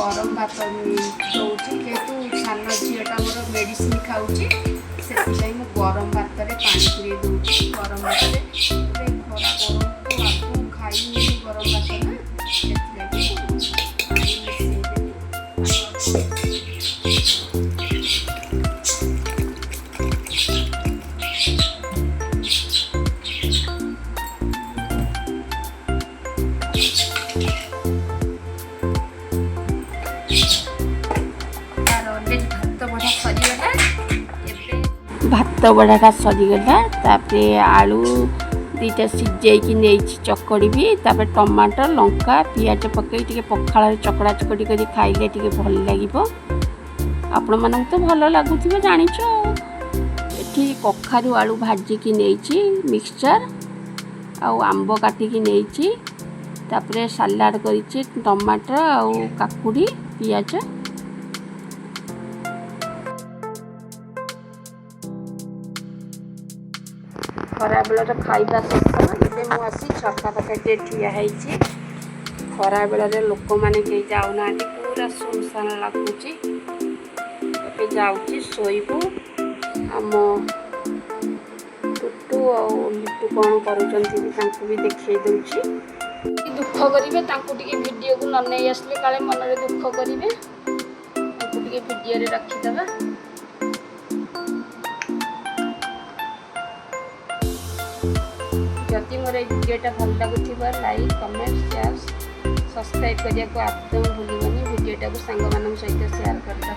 गरम भात दौची जेहेतु सान झीटा मोर मेडिसिन खाऊँगी से गरम भात में पानी पूरे दूसरी गरम भात खरा गरम को खाई गरम भात ना भात बड़ाटा सरीगला आलू दीटा सीझे नहीं चकड़ी भी टमाटर लंका पियाज पकई पखाल चकड़ा चकड़ी कर खाइले भल लगे आपण मानक तो भल लगुथ जाच ये कखारू आलू भाजिकी नहीं मिक्सचर आंब काटिकी नहीं तापरे सालाड कर टमाटर आउ काकुड़ी पियाज खरा बेलर खाइबा शेष ए मुझी छका पाखे ठिया खरा बेल लोक मैंने कहीं जाऊना पूरा सुनसान लगुच जाऊँ शोबू आम टुटू लिटू कौन कर भी देखे दूची दुख करेंगे वीडियो को न नहीं आसले काले मन में दुख करेंगे वीडियो रखीदे जदि मोर वीडियोटा भल लगुव लाइक कमेंट शेयर सब्सक्राइब करने को आदम भूलनी वीडियोटा को सांग सहित शेयर करदे।